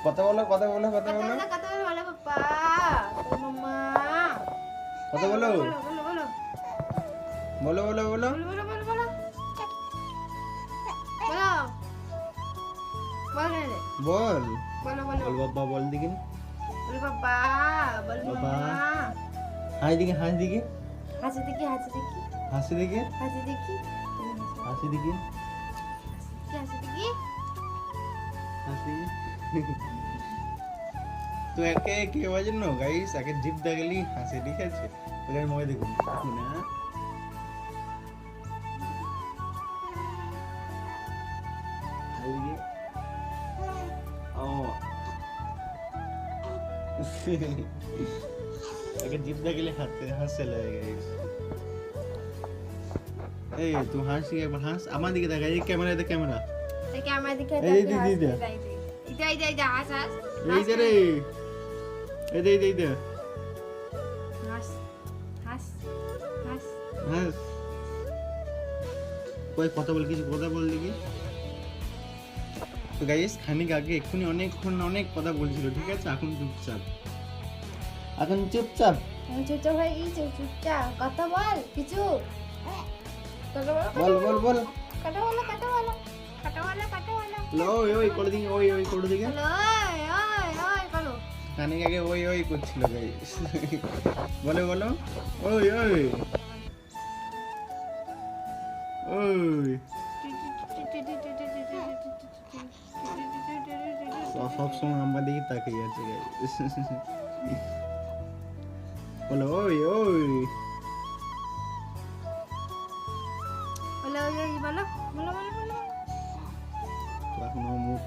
কথা বলো কথা বলো কথা বলো কথা বলো বলো পাপা ও মাম্মা কথা বলো বলো বলো বলো বলো বলো বলো বলো বলো বলো বলো বলো বল রে বল বলো বলো বল বাবা বল দিকে বলো পাপা বল বাবা। মাম্মা হাসি দিকে হাসি দিকে হাসি দেখি হাসি দেখি হাসি দিকে হাসি দেখি হাসি দিকে হাসি দেখি হাসি তো একে কি বাজে না গাইস একে জিপ দেখলি হাসি ঠিক আছে ওকে মই দেখুন না আইগে ও একে জিপ দেখলি হাসতে লাগে গাইস এই তুই হাসি একবার হাস আমার দিকে দেখা এই ক্যামেরা দে ক্যামেরা এই ক্যামেরা দিকে এই দি দি দে এই হাস হাস এই দে রে এই দে এই দে হাস হাস হাস হাস কই কথা বল কিছু কথা বল দেখি তো গাইস খানিক আগে এক্ষুনি অনেক কথা বলছিল ঠিক আছে এখন চুপচাপ চুপচাপ হয়ে গেছে চুপচাপ কথা বল কিছু বল বল বল কথা বলো কথা বলো কথা বলো কথা বলো লো ওই করে দিকে ওই করে দিকে হ্যালো ওই ওই বলো খানিক আগে ওই করছিল গাইস বলে বলো ওই ওই ওই সব সময় আমার দিকে তাকিয়ে আছে গাইস বলো ওই ওই বলো ওই বলো বলো বলো বলো তো এখন আমার মুড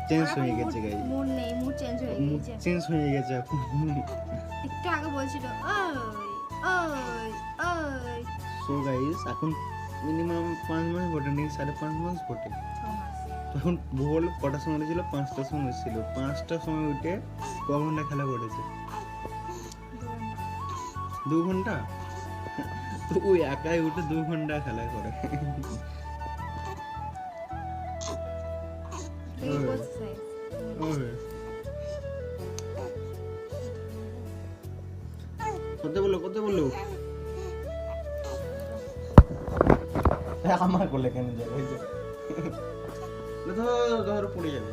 চেঞ্জ হয়ে গেছে গাইস মুড নেই মুড চেঞ্জ হয়ে মুড গেছে চেঞ্জ হয়ে গেছে এখন একটু আগে বলছিল ওই ওই ওই সো গাইস এখন মিনিমাম 5 মাস ভোটে নেই 5.5 মাস ভোটে 6 মাস তখন ভোর কটার সময় ছিল 5টার সময় ছিল 5টার সময় উঠে ক ঘন্টা খেলা করেছে 2 ঘন্টা তো ওই একাই উঠে 2 ঘন্টা খেলা করে এই বলছে ওই কত বলো আমার কোলে কেন যাবে এই যে ধর পড়ে যাবে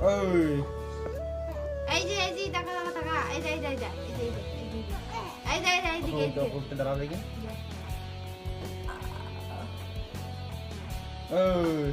ওই এই যে টাকা এই যে এই যে করতে দাঁড়াও দেখি ওই